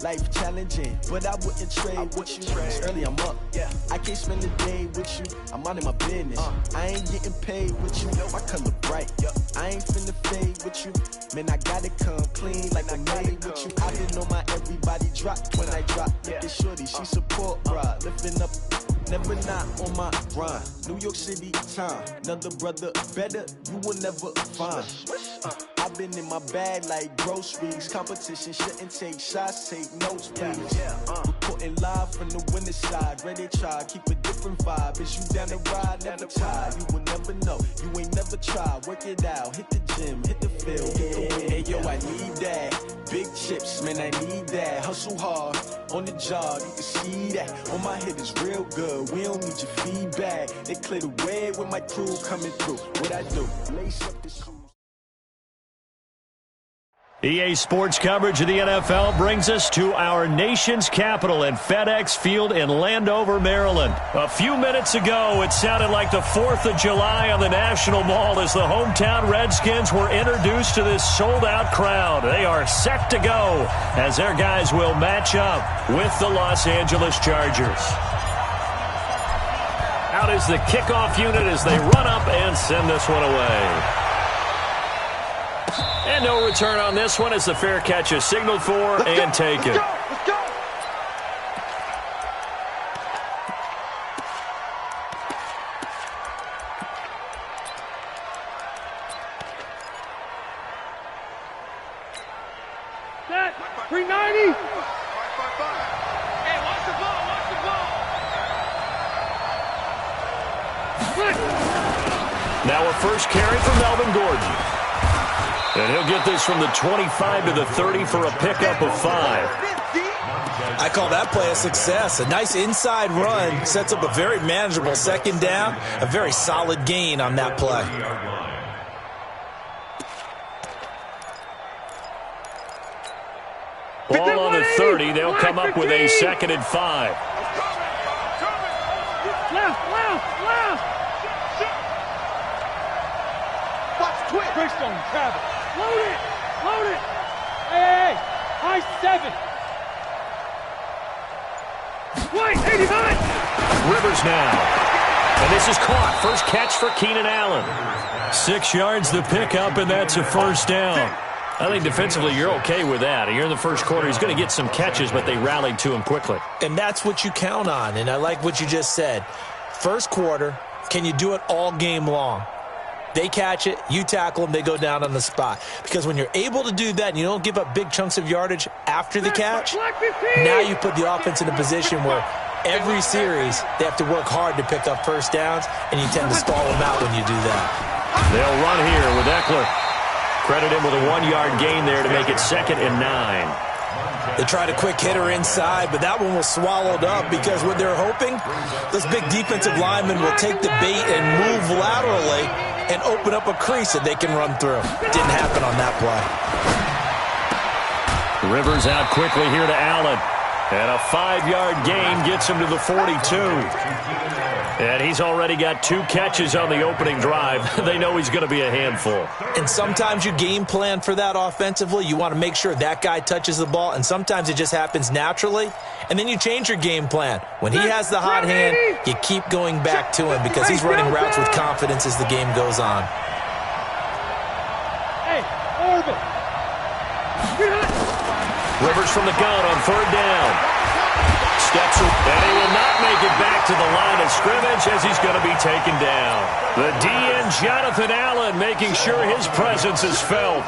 Life challenging, but I wouldn't trade with you. It's early, I'm up. I can't spend the day with you. I'm out in my business. I ain't getting paid with you. My color bright. I ain't finna fade with you. Man, I gotta come clean like I made with you. I been on my everybody drop when I drop. Look at shorty, she support, bruh. Lifting up, never not on my grind. New York City time, another brother better, you will never find. I've been in my bag like groceries. Competition shouldn't take shots, take notes, please. Reporting live from the winning side. Ready to try, keep a different vibe. Is you down the ride, never tired. You will never know, you ain't never tried. Work it out, hit the gym, hit the field, hit the win. Hey yo, I need that. Big chips, man, I need that. Hustle hard, on the job, you can see that. On my head is real good, we don't need your feedback. They clear the way with my crew coming through. What I do, lace up the shoes. EA Sports coverage of the NFL brings us to our nation's capital at FedEx Field in Landover, Maryland. A few minutes ago, it sounded like the 4th of July on the National Mall as the hometown Redskins were introduced to this sold-out crowd. They are set to go as their guys will match up with the Los Angeles Chargers. Out is the kickoff unit as they run up and send this one away. And no return on this one as the fair catch is signaled for and taken. Let's go. Set. 390. Hey, watch the ball. Now a first carry for Melvin Gordon. And he'll get this from the 25 to the 30 for a pickup of 5. I call that play a success. A nice inside run sets up a very manageable second down. A very solid gain on that play. Ball on the 30. They'll come up with a 2nd and 5. Left. Watch quick. Bridgestone, Travis. Load it. Hey. High 7. White, 89. Rivers now. And this is caught. First catch for Keenan Allen. 6 yards the pickup, and that's a first down. I think defensively you're okay with that. Here in the first quarter, he's going to get some catches, but they rallied to him quickly. And that's what you count on, and I like what you just said. First quarter, can you do it all game long? They catch it, you tackle them, they go down on the spot. Because when you're able to do that and you don't give up big chunks of yardage after the catch, now you put the offense in a position where every series they have to work hard to pick up first downs, and you tend to stall them out when you do that. They'll run here with Eckler. Credit him with a 1-yard gain there to make it 2nd and 9. They tried a quick hitter inside, but that one was swallowed up because what they're hoping, those big defensive linemen will take the bait and move laterally and open up a crease that they can run through. Didn't happen on that play. Rivers out quickly here to Allen. And a 5-yard gain gets him to the 42. And he's already got 2 catches on the opening drive. They know he's going to be a handful. And sometimes you game plan for that offensively. You want to make sure that guy touches the ball, and sometimes it just happens naturally. And then you change your game plan. When he has the hot hand, you keep going back to him because he's running routes with confidence as the game goes on. Hey, Orville. Rivers from the gun on 3rd down. Steps, and he will not make it back to the line of scrimmage as he's going to be taken down. The DN, Jonathan Allen, making sure his presence is felt.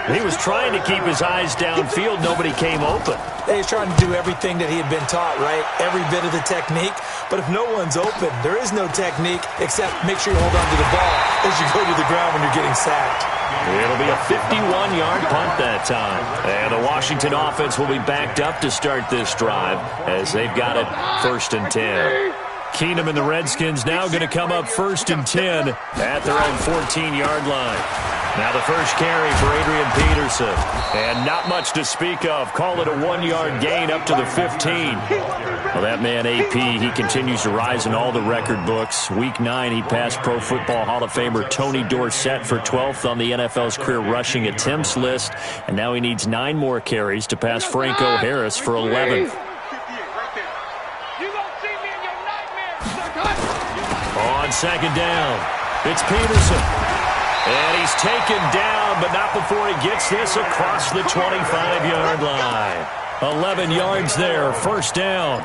He was trying to keep his eyes downfield. Nobody came open. He's trying to do everything that he had been taught, right? Every bit of the technique. But if no one's open, there is no technique except make sure you hold on to the ball as you go to the ground when you're getting sacked. It'll be a 51-yard punt that time. And the Washington offense will be backed up to start this drive as they've got it 1st and 10. Keenum and the Redskins now going to come up 1st and 10 at their own 14-yard line. Now the first carry for Adrian Peterson. And not much to speak of. Call it a 1-yard gain up to the 15. Well, that man, AP, he continues to rise in all the record books. Week 9, he passed Pro Football Hall of Famer Tony Dorsett for 12th on the NFL's career rushing attempts list. And now he needs 9 more carries to pass Franco Harris for 11th. On second down, it's Peterson. And he's taken down, but not before he gets this across the 25-yard line. 11 yards there, first down.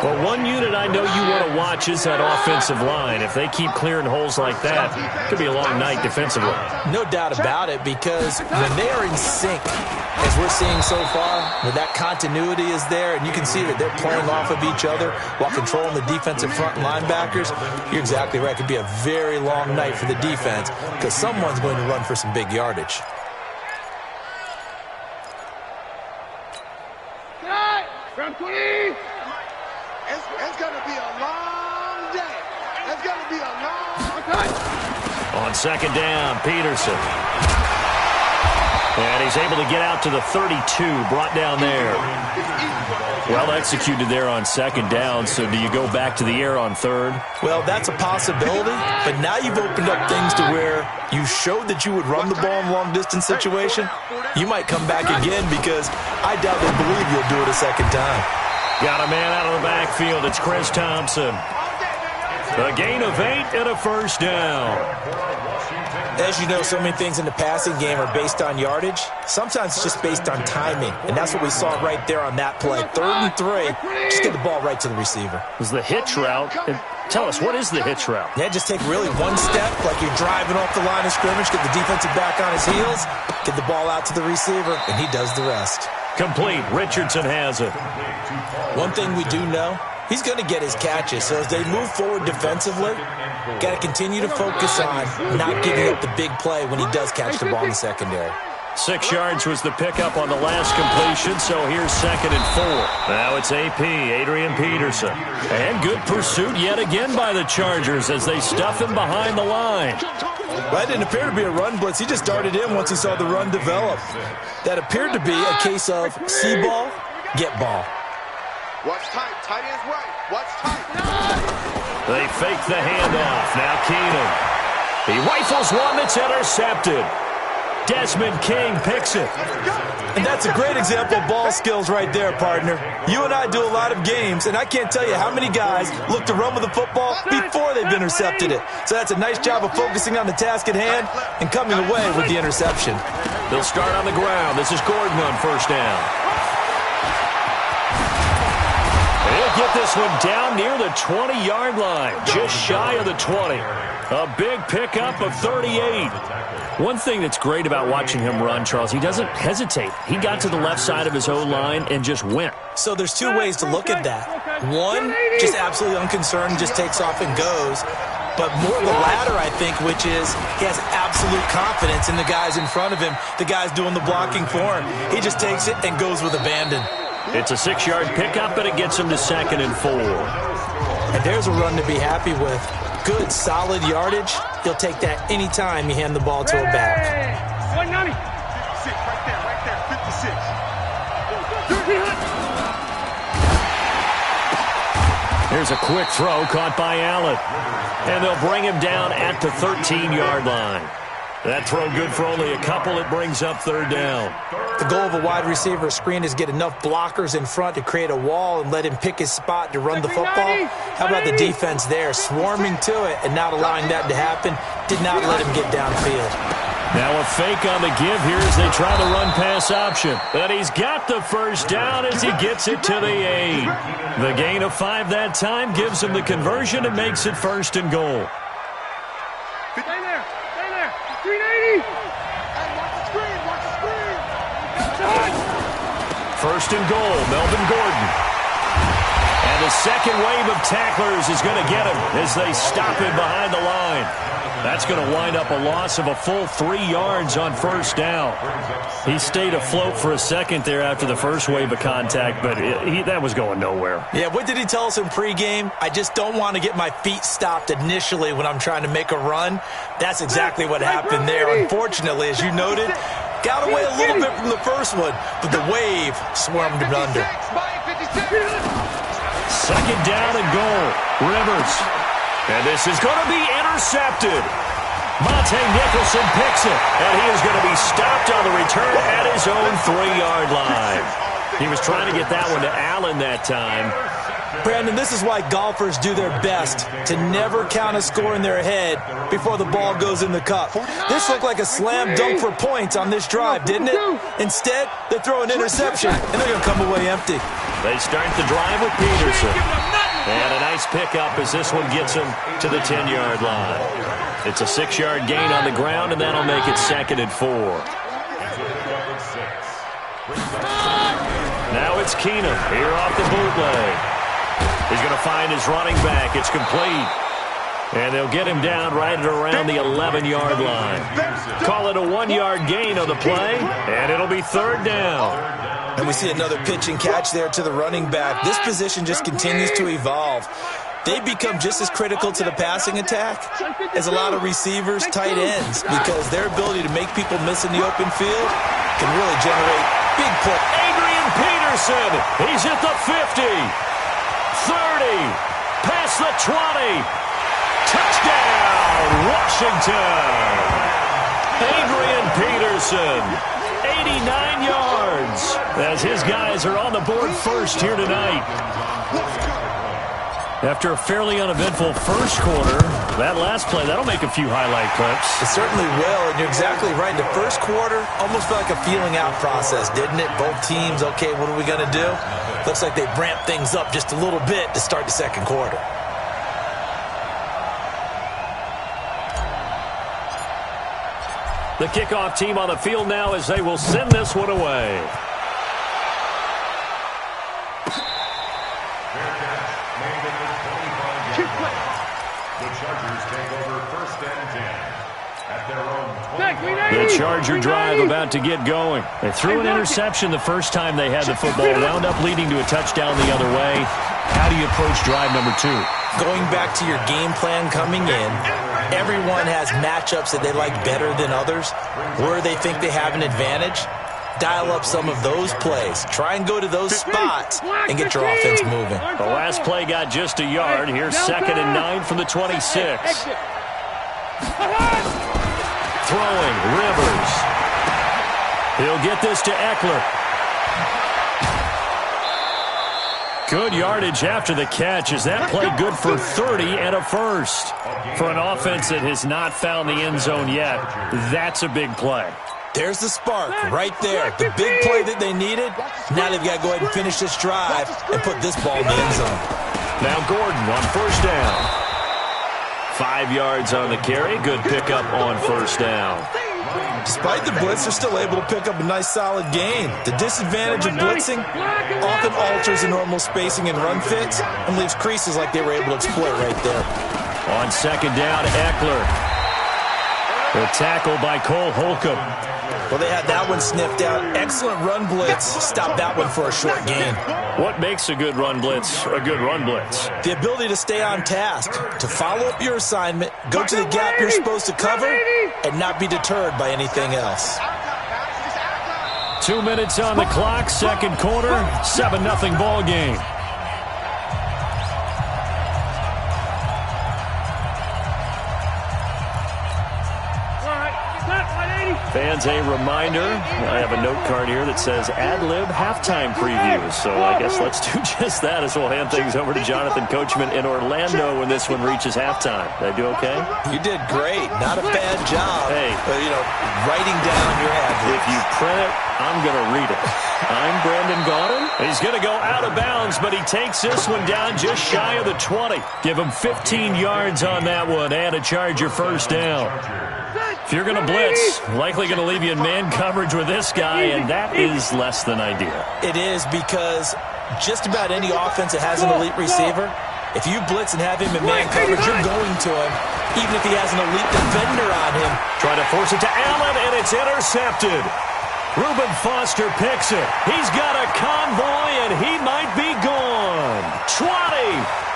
Well, one unit I know you want to watch is that offensive line. If they keep clearing holes like that, it could be a long night defensively. No doubt about it, because when they are in sync, as we're seeing so far, when that continuity is there, and you can see that they're playing off of each other while controlling the defensive front linebackers, you're exactly right. It could be a very long night for the defense because someone's going to run for some big yardage. Round 20. It's going to be a long day. It's going to be a long day. On second down, Peterson. And he's able to get out to the 32, brought down there. Well executed there on second down, so do you go back to the air on third? Well, that's a possibility, but now you've opened up things to where you showed that you would run the ball in long-distance situation. You might come back again because I doubt they believe you'll do it a second time. Got a man out of the backfield. It's Chris Thompson. A gain of 8 and a first down. As you know, so many things in the passing game are based on yardage. Sometimes it's just based on timing, and that's what we saw right there on that play. 3rd and 3, just get the ball right to the receiver. It was the hitch route. Tell us, what is the hitch route? Yeah, just take really one step, like you're driving off the line of scrimmage, get the defensive back on his heels, get the ball out to the receiver, and he does the rest. Complete. Richardson has it. One thing we do know, he's going to get his catches. So as they move forward defensively, got to continue to focus on not giving up the big play when he does catch the ball in the secondary. 6 yards was the pickup on the last completion, so here's 2nd and 4. Now it's AP, Adrian Peterson. And good pursuit yet again by the Chargers as they stuff him behind the line. Well, that didn't appear to be a run blitz. He just darted in once he saw the run develop. That appeared to be a case of see ball, get ball. Watch tight. Tight end's right. Watch tight. They fake the handoff. Now Keenum. He rifles one that's intercepted. Desmond King picks it. And that's a great example of ball skills right there, partner. You and I do a lot of games, and I can't tell you how many guys look to run with the football before they've intercepted it. So that's a nice job of focusing on the task at hand and coming away with the interception. They'll start on the ground. This is Gordon on first down. He'll get this one down near the 20-yard line, just shy of the 20. A big pickup of 38. One thing that's great about watching him run, Charles, he doesn't hesitate. He got to the left side of his O-line and just went. So there's two ways to look at that. One, just absolutely unconcerned, just takes off and goes. But more the latter, I think, which is he has absolute confidence in the guys in front of him, the guys doing the blocking for him. He just takes it and goes with abandon. It's a 6-yard pickup, and it gets him to 2nd and 4. And there's a run to be happy with. Good, solid yardage. He'll take that anytime you hand the ball to a back. 190. 56, right there, 56. Here's a quick throw caught by Allen. And they'll bring him down at the 13-yard line. That throw good for only a couple. It brings up 3rd down. The goal of a wide receiver screen is get enough blockers in front to create a wall and let him pick his spot to run the football. How about the defense there, swarming to it and not allowing that to happen? Did not let him get downfield. Now a fake on the give here as they try the run-pass option. But he's got the first down as he gets it to the 8. The gain of 5 that time gives him the conversion and makes it 1st and goal. Stay there. 390. Hey, watch the screen. 1st and goal, Melvin Gordon. And the second wave of tacklers is going to get him as they stop him behind the line. That's going to wind up a loss of a full 3 yards on first down. He stayed afloat for a second there after the first wave of contact, but that was going nowhere. Yeah, what did he tell us in pregame? I just don't want to get my feet stopped initially when I'm trying to make a run. That's exactly what happened there. Unfortunately, as you noted, got away a little bit from the first one, but the wave swarmed him under. Second down and goal. Rivers. And this is going to be intercepted. Monte Nicholson picks it, and he is going to be stopped on the return at his own 3-yard line. He was trying to get that one to Allen that time. Brandon, this is why golfers do their best to never count a score in their head before the ball goes in the cup. This looked like a slam dunk for points on this drive, didn't it? Instead, they throw an interception, and they're going to come away empty. They start the drive with Peterson. And a nice pickup as this one gets him to the 10-yard line. It's a 6-yard gain on the ground, and that'll make it 2nd and 4. Now it's Keenum here off the bootleg. He's going to find his running back. It's complete. And they'll get him down right at around the 11-yard line. Call it a 1-yard gain on the play, and it'll be 3rd down. And we see another pitch and catch there to the running back. This position just continues to evolve. They become just as critical to the passing attack as a lot of receivers, tight ends, because their ability to make people miss in the open field can really generate big plays. Adrian Peterson, he's at the 50, 30, past the 20. Touchdown, Washington. Adrian Peterson, 89 yards, as his guys are on the board first here tonight. After a fairly uneventful first quarter, that last play, that'll make a few highlight clips. It certainly will, and you're exactly right. The first quarter almost felt like a feeling out process, didn't it? Both teams, okay, what are we going to do? Looks like they've ramped things up just a little bit to start the second quarter. The kickoff team on the field now as they will send this one away. The Charger drive about to get going. They threw an interception the first time they had the football, wound up leading to a touchdown the other way. How do you approach drive number 2? Going back to your game plan coming in, everyone has matchups that they like better than others, where they think they have an advantage. Dial up some of those plays. Try and go to those spots and get your offense moving. The last play got just a yard. Here's 2nd and 9 from the 26. Throwing, Rivers. He'll get this to Eckler. Good yardage after the catch. Is that play good for 30 and a first? For an offense that has not found the end zone yet, that's a big play. There's the spark right there. The big play that they needed. Now they've got to go ahead and finish this drive and put this ball in the end zone. Now Gordon on first down. 5 yards on the carry. Good pickup on first down. Despite the blitz, they're still able to pick up a nice solid gain. The disadvantage of blitzing often alters the normal spacing and run fits and leaves creases like they were able to exploit right there. On second down, Eckler. The tackle by Cole Holcomb. Well, they had that one sniffed out. Excellent run blitz. Stopped that one for a short gain. What makes a good run blitz a good run blitz? The ability to stay on task, to follow up your assignment, go to the gap you're supposed to cover, and not be deterred by anything else. 2 minutes on the clock, second quarter, 7-0 ball game. Fans, a reminder, I have a note card here that says ad-lib halftime preview. So I guess let's do just that as we'll hand things over to Jonathan Coachman in Orlando when this one reaches halftime. Did I do okay? You did great. Not a bad job. Hey. Writing down your ad-libs. If you print it, I'm going to read it. I'm Brandon Gaudin. He's going to go out of bounds, but he takes this one down just shy of the 20. Give him 15 yards on that one and a Charger first down. If you're going to blitz, likely going to leave you in man coverage with this guy, and that is less than ideal. It is, because just about any offense that has an elite receiver, if you blitz and have him in man coverage, you're going to him, even if he has an elite defender on him. Try to force it to Allen, and it's intercepted. Reuben Foster picks it. He's got a convoy, and he might be gone. 20,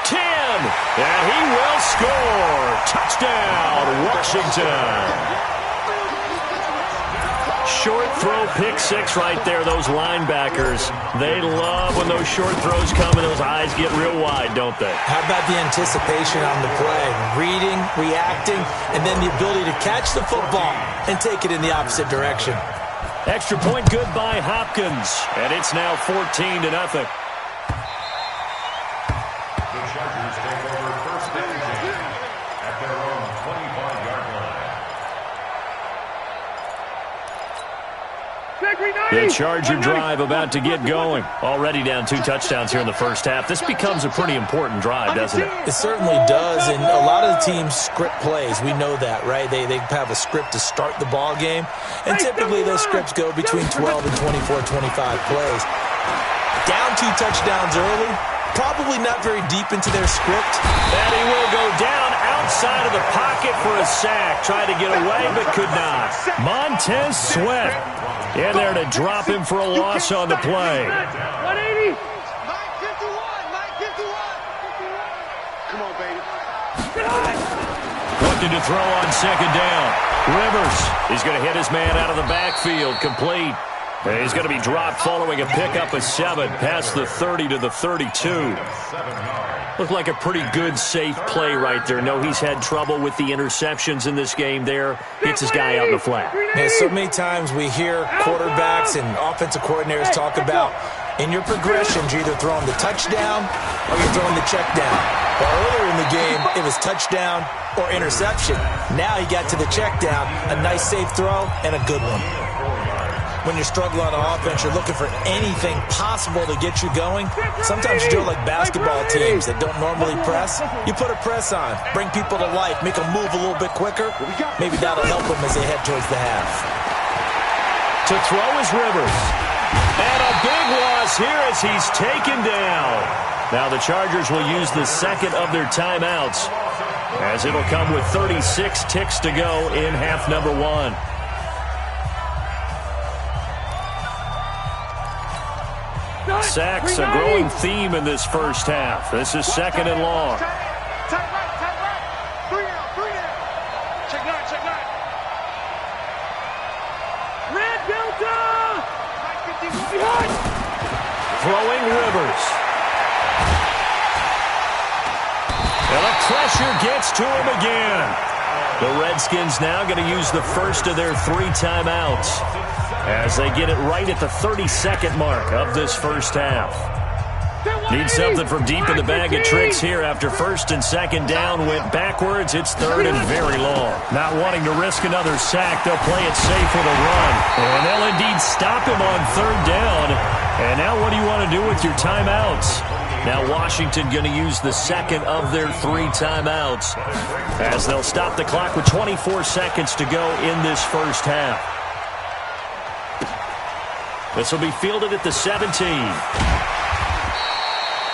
10, and he will score. Touchdown, Washington. Short throw, pick six right there. Those linebackers, they love when those short throws come and those eyes get real wide, don't they? How about the anticipation on the play? Reading, reacting, and then the ability to catch the football and take it in the opposite direction. Extra point good by Hopkins, and it's now 14-0. The Chargers take over first down at their own 25-yard line. The Charger drive about to get going. Already down 2 touchdowns here in the first half. This becomes a pretty important drive, doesn't it? It certainly does, and a lot of the teams script plays. We know that, right? They have a script to start the ball game, and typically those scripts go between 12 and 24, 25 plays. Down 2 touchdowns early, probably not very deep into their script. And he will go down outside of the pocket for a sack. Tried to get away, but could not. Montez Sweat in there to drop him for a loss on the play. 180. Mike 51, Mike 51. Come on, baby. Looking to throw on second down. Rivers, he's going to hit his man out of the backfield. Complete. And he's going to be dropped following a pickup of 7 past the 30 to the 32. Looked like a pretty good, safe play right there. No, he's had trouble with the interceptions in this game there. Gets his guy out in the flat. Yeah, so many times we hear quarterbacks and offensive coordinators talk about in your progressions, you're either throwing the touchdown or you're throwing the check down. Well, earlier in the game, it was touchdown or interception. Now he got to the check down, a nice safe throw, and a good one. When you're struggling on offense, you're looking for anything possible to get you going. Sometimes you do it like basketball teams that don't normally press. You put a press on, bring people to life, make them move a little bit quicker. Maybe that'll help them as they head towards the half. To throw is Rivers. And a big loss here as he's taken down. Now the Chargers will use the second of their timeouts, as it'll come with 36 ticks to go in half number 1. Sacks, a growing theme in this first half. This is second and long. Tight right. 3 down. Check 9. Red Delta. Mike 51. Behind. Throwing Rivers. And the pressure gets to him again. The Redskins now going to use the first of their 3 timeouts as they get it right at the 32nd mark of this first half. Need something from deep in the bag of tricks here after first and second down went backwards. It's third and very long. Not wanting to risk another sack, they'll play it safe with a run. And they'll indeed stop him on third down. And now what do you want to do with your timeouts? Now Washington going to use the second of their 3 timeouts as they'll stop the clock with 24 seconds to go in this first half. This will be fielded at the 17.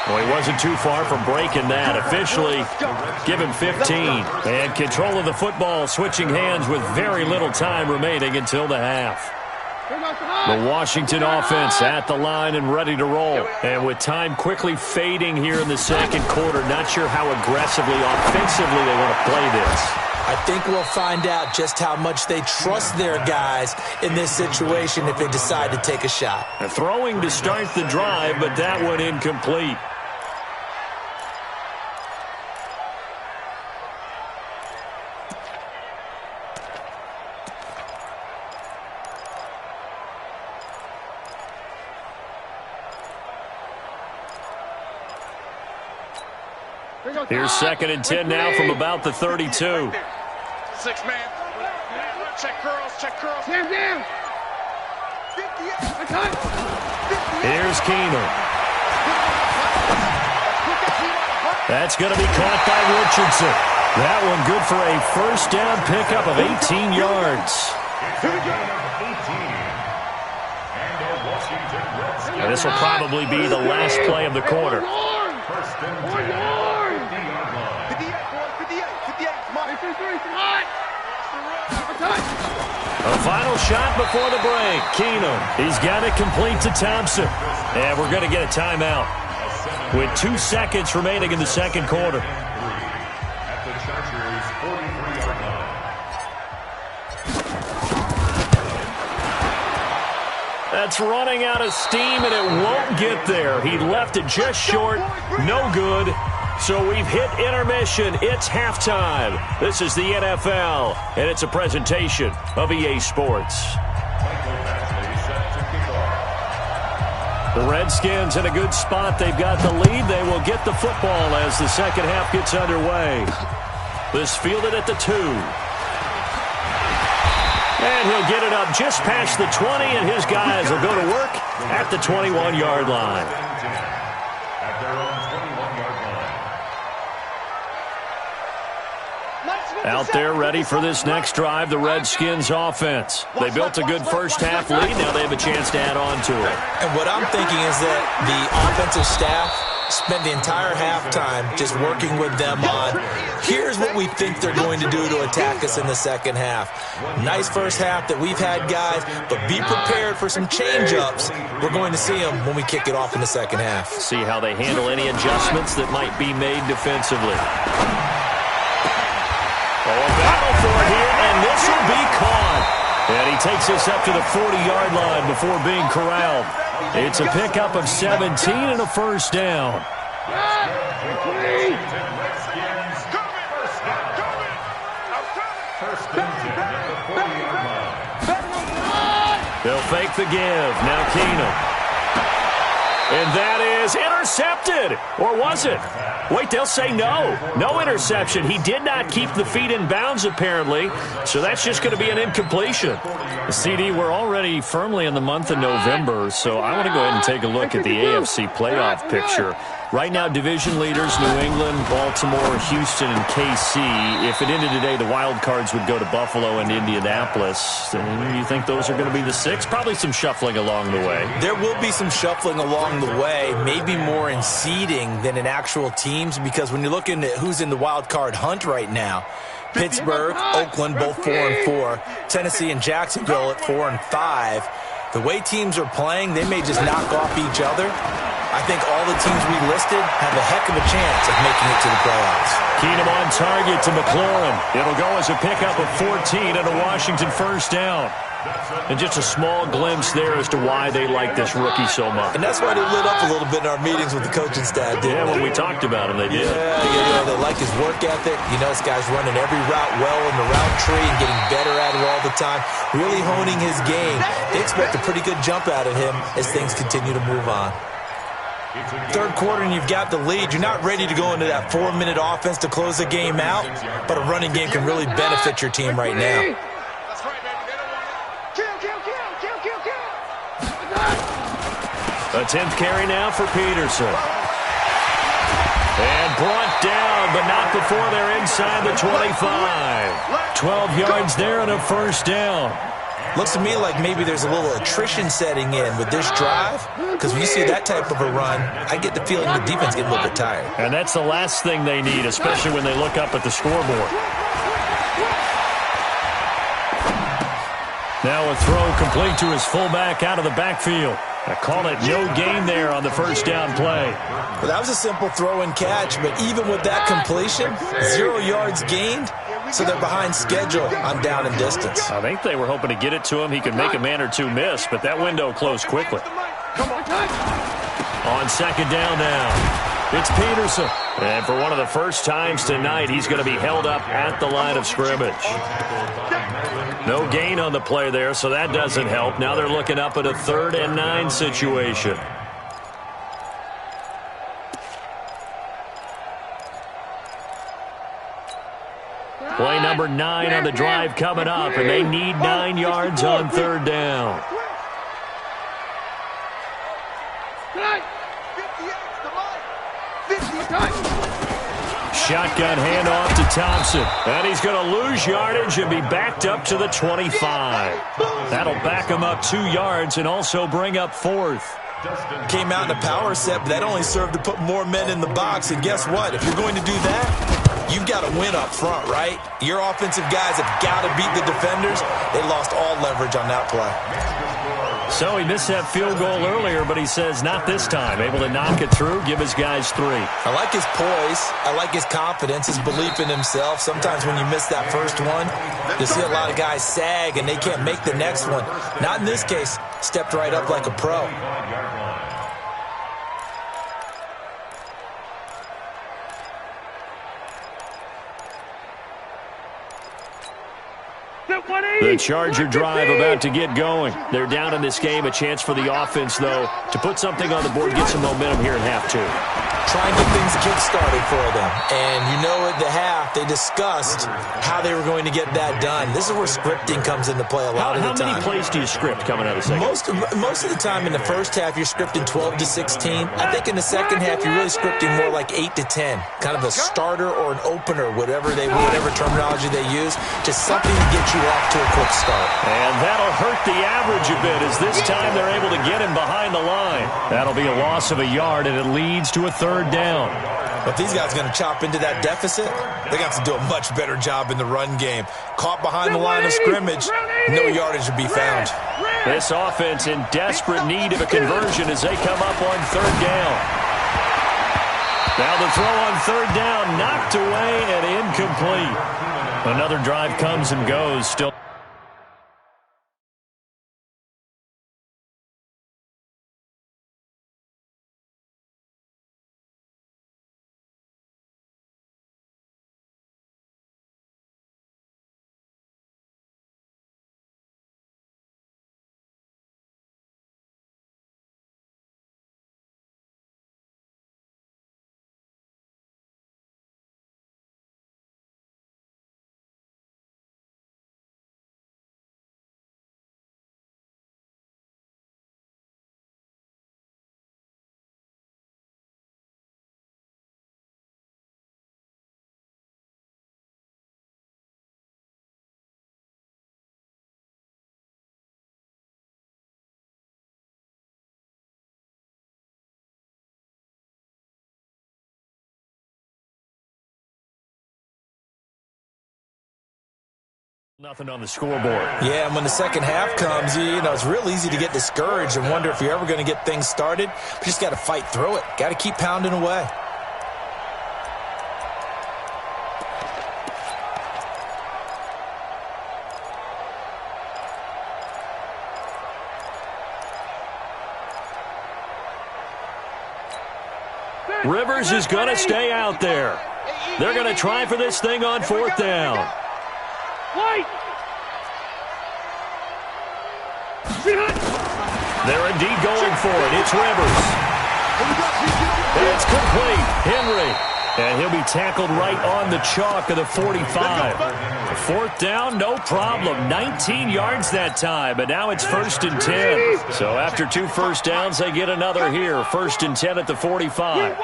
Well, he wasn't too far from breaking that. Officially, give him 15. And control of the football, switching hands with very little time remaining until the half. The Washington offense at the line and ready to roll. And with time quickly fading here in the second quarter, not sure how aggressively, offensively they want to play this. I think we'll find out just how much they trust their guys in this situation if they decide to take a shot. A throwing to start the drive, but that one incomplete. Here's second and 10 now from about the 32. 6 man. Check curls. Stand down. Here's Keener. That's going to be caught by Richardson. That one good for a first down pickup of 18 yards. And this will probably be the last play of the quarter. First and 10. 58. A final shot before the break. Keenum, he's got it complete to Thompson. And we're going to get a timeout with 2 seconds remaining in the second quarter. At the Chargers' 43-yard line. That's running out of steam, and it won't get there. He left it just short. No good. So we've hit intermission. It's halftime. This is the NFL, and it's a presentation of EA Sports. The Redskins in a good spot. They've got the lead. They will get the football as the second half gets underway. This fielded at the 2. And he'll get it up just past the 20, and his guys will go to work at the 21-yard line. At their own 21-yard line. Out there ready for this next drive, the Redskins offense. They built a good first half lead. Now they have a chance to add on to it. And what I'm thinking is that the offensive staff spent the entire halftime just working with them on, here's what we think they're going to do to attack us in the second half. Nice first half that we've had, guys, but be prepared for some change-ups. We're going to see them when we kick it off in the second half. See how they handle any adjustments that might be made defensively. Oh, a battle for it here, and this will be caught. And he takes us up to the 40-yard line before being corralled. It's a pickup of 17 and a first down. First and 10 at the 40-yard line. They'll fake the give. Now Keenum. And that is intercepted. Or was it? Wait, they'll say no. No interception. He did not keep the feet in bounds, apparently. So that's just going to be an incompletion. CD, we're already firmly in the month of November, so I want to go ahead and take a look at the AFC playoff picture. Right now, division leaders, New England, Baltimore, Houston, and KC. If it ended today, the wild cards would go to Buffalo and Indianapolis. Do you think those are going to be the 6? Probably some shuffling along the way. There will be some shuffling along the way, maybe more in seeding than in actual teams, because when you're looking at who's in the wild card hunt right now, Pittsburgh, Oakland, both 4-4. Tennessee and Jacksonville at 4-5. The way teams are playing, they may just knock off each other. I think all the teams we listed have a heck of a chance of making it to the playoffs. Keenum on target to McLaurin. It'll go as a pickup of 14 and a Washington first down. And just a small glimpse there as to why they like this rookie so much. And that's why they lit up a little bit in our meetings with the coaching staff, didn't when we talked about him, they did. Yeah, they like his work ethic. You know, this guy's running every route well in the route tree and getting better at it all the time, really honing his game. They expect a pretty good jump out of him as things continue to move on. Third quarter and you've got the lead. You're not ready to go into that 4-minute offense to close the game out, but a running game can really benefit your team right now. A 10th carry now for Peterson. And brought down, but not before they're inside the 25. 12 yards there and a first down. Looks to me like maybe there's a little attrition setting in with this drive, because when you see that type of a run, I get the feeling the defense getting a little bit tired. And that's the last thing they need, especially when they look up at the scoreboard. Now a throw complete to his fullback out of the backfield. I call it no gain there on the first down play. Well, that was a simple throw and catch, but even with that completion, 0 yards gained, so they're behind schedule on down and distance. I think they were hoping to get it to him. He could make a man or two miss, but that window closed quickly. On second down now, it's Peterson. And for one of the first times tonight, he's going to be held up at the line of scrimmage. No gain on the play there, so that doesn't help. Now they're looking up at a 3rd and 9 situation. Play number 9 on the drive coming up, and they need 9 yards on 3rd down. shotgun handoff to Thompson. And he's going to lose yardage and be backed up to the 25. That'll back him up 2 yards and also bring up 4th. Came out in a power set, but that only served to put more men in the box. And guess what? If you're going to do that, you've got to win up front, right? Your offensive guys have got to beat the defenders. They lost all leverage on that play. So he missed that field goal earlier, but he says not this time. Able to knock it through, give his guys 3. I like his poise. I like his confidence, his belief in himself. Sometimes when you miss that first one, you see a lot of guys sag and they can't make the next one. Not in this case. Stepped right up like a pro. The Charger drive about to get going. They're down in this game. A chance for the offense, though, to put something on the board, get some momentum here in half 2. Try and get things kick-started for them. And you know at the half, they discussed how they were going to get that done. This is where scripting comes into play a lot of the time. How many plays do you script coming out of the second? Most of the time in the first half, you're scripting 12 to 16. I think in the second half, you're really scripting more like 8 to 10. Kind of a starter or an opener, whatever terminology they use. Just something to get you off to a quick start. And that'll hurt the average a bit as this time they're able to get him behind the line. That'll be a loss of a yard, and it leads to a 3rd down. If these guys are going to chop into that deficit, they got to do a much better job in the run game. Caught behind the line of scrimmage, no yardage to be found. This offense in desperate need of a conversion as they come up on 3rd down. Now the throw on 3rd down, knocked away and incomplete. Another drive comes and goes, still. Nothing on the scoreboard. Yeah, and when the second half comes, you know, it's real easy to get discouraged and wonder if you're ever going to get things started. You just got to fight through it. Got to keep pounding away. Rivers is going to stay out there. They're going to try for this thing on 4th down. They're indeed going for it. It's Rivers. It's complete. Henry. And he'll be tackled right on the chalk of the 45. 4th down, no problem. 19 yards that time, but now it's 1st and 10. So after 2 first downs, they get another here. 1st and 10 at the 45.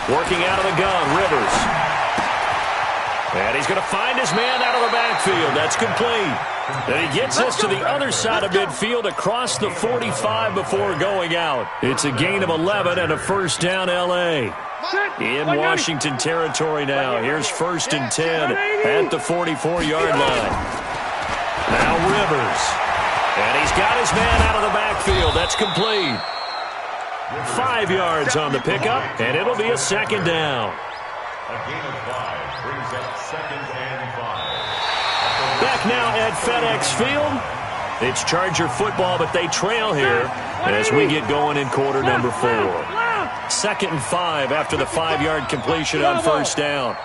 Working out of the gun, Rivers. And he's going to find his man out of the backfield. That's complete. And he gets us to the other side of midfield across the 45 before going out. It's a gain of 11 and a 1st down L.A. In Washington territory now. Here's 1st and 10 at the 44-yard line. Now Rivers. And he's got his man out of the backfield. That's complete. 5 yards on the pickup, and it'll be a 2nd down. A gain of 5 brings up 2nd and 5. Back now at FedEx Field. It's Charger football, but they trail here as we get going in quarter number 4. 2nd and 5 after the 5-yard completion on 1st down.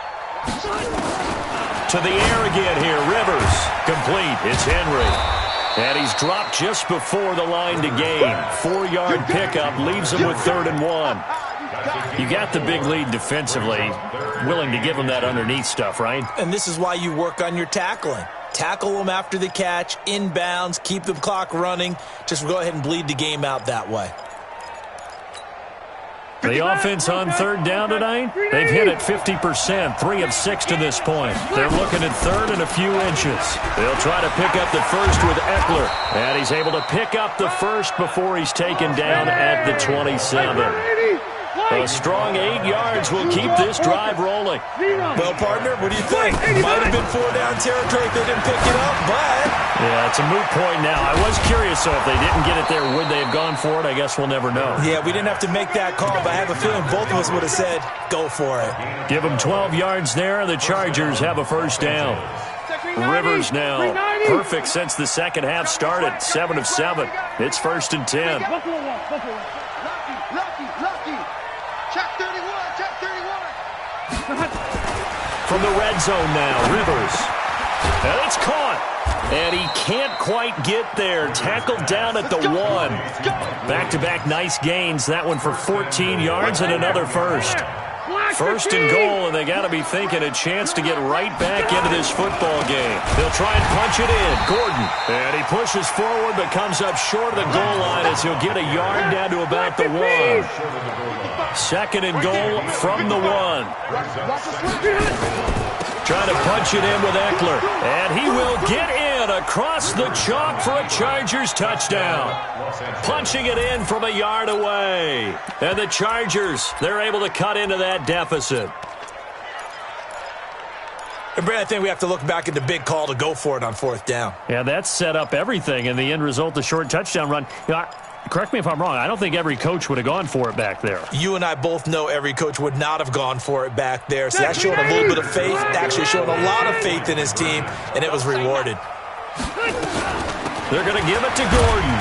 To the air again here, Rivers. Complete. It's Henry. And he's dropped just before the line to gain. 4-yard pickup leaves him with 3rd and 1. You got the big lead defensively. Willing to give him that underneath stuff, right? And this is why you work on your tackling. Tackle them after the catch, inbounds, keep the clock running. Just go ahead and bleed the game out that way. The offense on third down tonight, they've hit it 50%, 3 of 6 to this point. They're looking at third and a few inches. They'll try to pick up the first with Eckler, and he's able to pick up the first before he's taken down at the 27. A strong 8 yards will keep this drive rolling. Well, partner, what do you think? Might have been 4-down territory if they didn't pick it up, but... Yeah, it's a moot point now. I was curious, so if they didn't get it there, would they have gone for it? I guess we'll never know. Yeah, we didn't have to make that call, but I have a feeling both of us would have said, go for it. Give them 12 yards there. The Chargers have a first down. Rivers now perfect since the second half started. 7 of 7. It's 1st and 10. Lucky. Check 31. From the red zone now, Rivers. And it's caught. And he can't quite get there. Tackled down at the 1. Back-to-back nice gains. That one for 14 yards and another first. 1st and goal, and they got to be thinking a chance to get right back into this football game. They'll try and punch it in. Gordon. And he pushes forward but comes up short of the goal line as he'll get a yard down to about the 1. 2nd and goal from the 1. Trying to punch it in with Eckler. And he will get in across the chalk for a Chargers touchdown. Punching it in from a yard away. And the Chargers, they're able to cut into that deficit. And Brad, I think we have to look back at the big call to go for it on 4th down. Yeah, that set up everything. In the end result, the short touchdown run. Correct me if I'm wrong. I don't think every coach would have gone for it back there. You and I both know every coach would not have gone for it back there. So that showed a little bit of faith, actually showed a lot of faith in his team, and it was rewarded. They're going to give it to Gordon.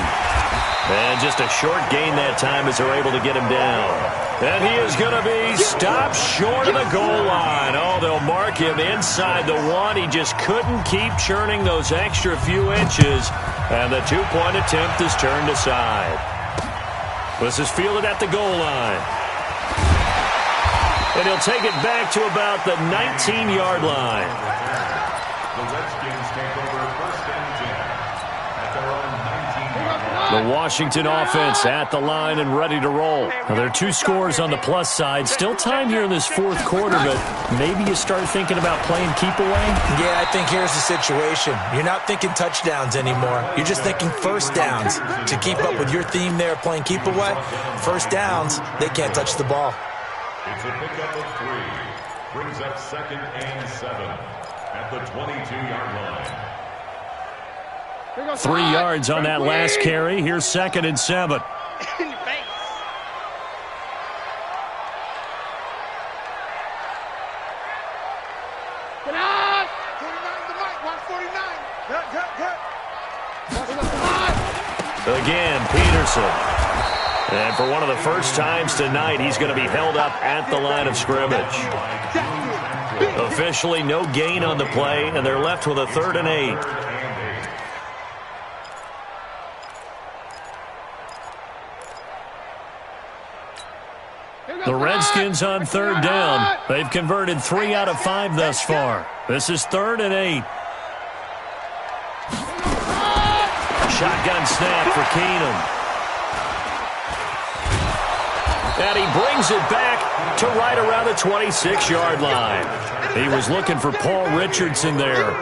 And just a short gain that time as they're able to get him down. And he is going to be stopped short of the goal line. Oh, they'll mark him inside the 1. He just couldn't keep churning those extra few inches. And the 2-point attempt is turned aside. This is fielded at the goal line. And he'll take it back to about the 19-yard line. The Redskins take over 1st and 10 at their own 19-yard line. The Washington offense at the line and ready to roll. Now, there are 2 scores on the plus side. Still time here in this 4th quarter, but maybe you start thinking about playing keep away? Yeah, I think here's the situation. You're not thinking touchdowns anymore. You're just thinking 1st downs. To keep up with your theme there, playing keep away, 1st downs, they can't touch the ball. It's a pickup of 3. Brings up 2nd and 7 at the 22-yard line. 3 yards on that last carry. Here's 2nd and 7. In your face. Get out! 49 the mic, 149. Good. Again, Peterson. And for one of the first times tonight, he's going to be held up at the line of scrimmage. Officially, no gain on the play, and they're left with a 3rd and 8. The Redskins on 3rd down. They've converted 3 out of 5 thus far. This is 3rd and 8. Shotgun snap for Keenum. And he brings it back to right around the 26-yard line. He was looking for Paul Richardson there.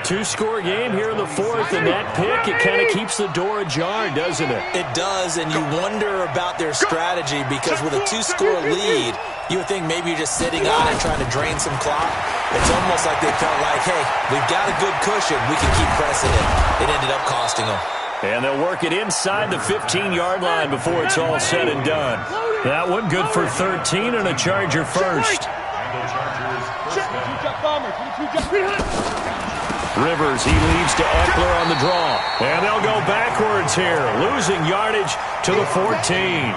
2-score game here in the 4th, and that pick, it kind of keeps the door ajar, doesn't it? It does, and you wonder about their strategy because with a 2-score lead, you would think maybe you're just sitting on it trying to drain some clock. It's almost like they felt like, hey, we've got a good cushion. We can keep pressing it. It ended up costing them. And they'll work it inside the 15-yard line before it's all said and done. That one good for 13 and a Charger first. Rivers, he leads to Eckler on the draw. And they'll go backwards here, losing yardage to the 14.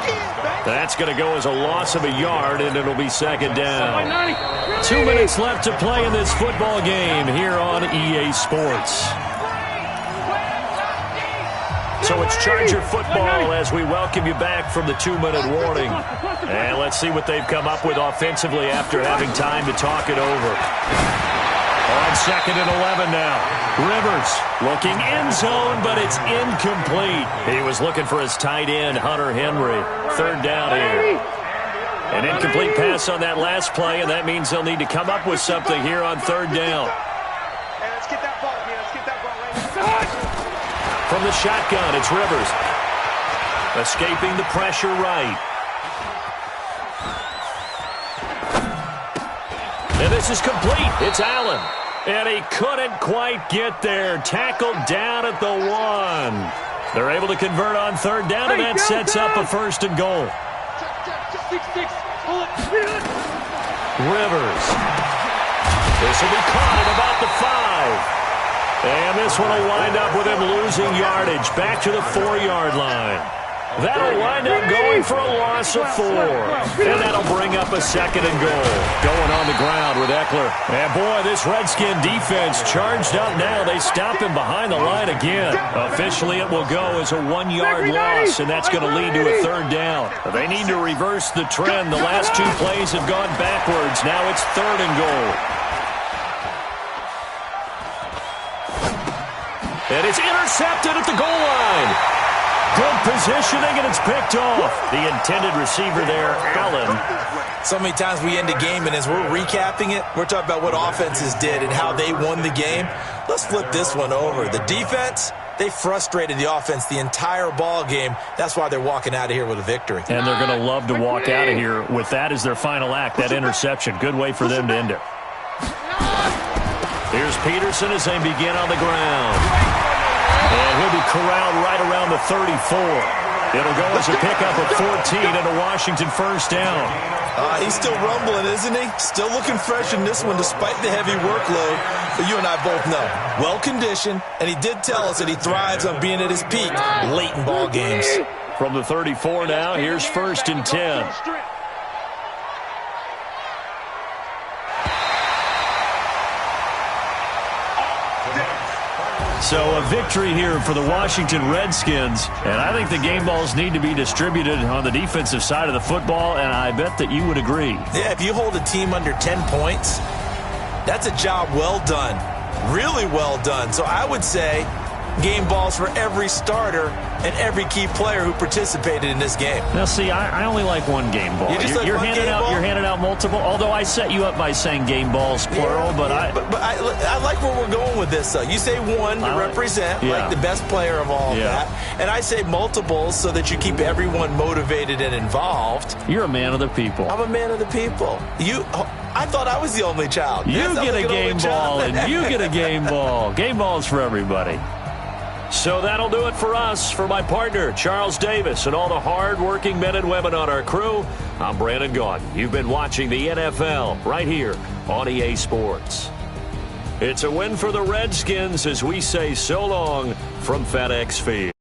That's going to go as a loss of a yard, and it'll be 2nd down. 2 minutes left to play in this football game here on EA Sports. So it's Charger football as we welcome you back from the 2-minute warning. And let's see what they've come up with offensively after having time to talk it over. On 2nd and 11 now. Rivers looking end zone, but it's incomplete. He was looking for his tight end, Hunter Henry. 3rd down here. An incomplete pass on that last play, and that means they'll need to come up with something here on third down. Hey, let's get that ball here. Let's get that ball right. From the shotgun, it's Rivers. Escaping the pressure right. And this is complete. It's Allen. And he couldn't quite get there. Tackled down at the 1. They're able to convert on third down, and that sets up a first and goal. Rivers. This will be caught at about the 5. And this one will wind up with him losing yardage back to the 4-yard line. That'll wind up going for a loss of 4. And that'll bring up a second and goal. Going on the ground with Eckler. And boy, this Redskin defense charged up now. They stop him behind the line again. Officially, it will go as a 1-yard loss, and that's going to lead to a third down. They need to reverse the trend. The last 2 plays have gone backwards. Now it's third and goal. And it's intercepted at the goal line. Good positioning, and it's picked off. The intended receiver there, Allen. So many times we end a game, and as we're recapping it, we're talking about what offenses did and how they won the game. Let's flip this one over. The defense, they frustrated the offense the entire ball game. That's why they're walking out of here with a victory. And they're going to love to walk out of here with that as their final act, that interception. Good way for them to end it. Here's Peterson as they begin on the ground. And he'll be corralled right around the 34. It'll go as a pickup of 14 and a Washington first down. He's still rumbling, isn't he? Still looking fresh in this one despite the heavy workload. But you and I both know, well-conditioned, and he did tell us that he thrives on being at his peak late in ball games. From the 34 now, here's first and 10. So a victory here for the Washington Redskins, and I think the game balls need to be distributed on the defensive side of the football, and I bet that you would agree. Yeah, if you hold a team under 10 points, that's a job well done, really well done. So I would say game balls for every starter and every key player who participated in this game. Now, see, I only like one game ball. You're handing out multiple, although I set you up by saying game balls, plural. But I like where we're going with this, though. You say one to represent, like the best player of all of that. And I say multiples so that you keep everyone motivated and involved. You're a man of the people. I'm a man of the people. I thought I was the only child. You get a game ball, and you get a game ball. Game balls for everybody. So that'll do it for us. For my partner, Charles Davis, and all the hard-working men and women on our crew, I'm Brandon Gaudin. You've been watching the NFL right here on EA Sports. It's a win for the Redskins as we say so long from FedEx Field.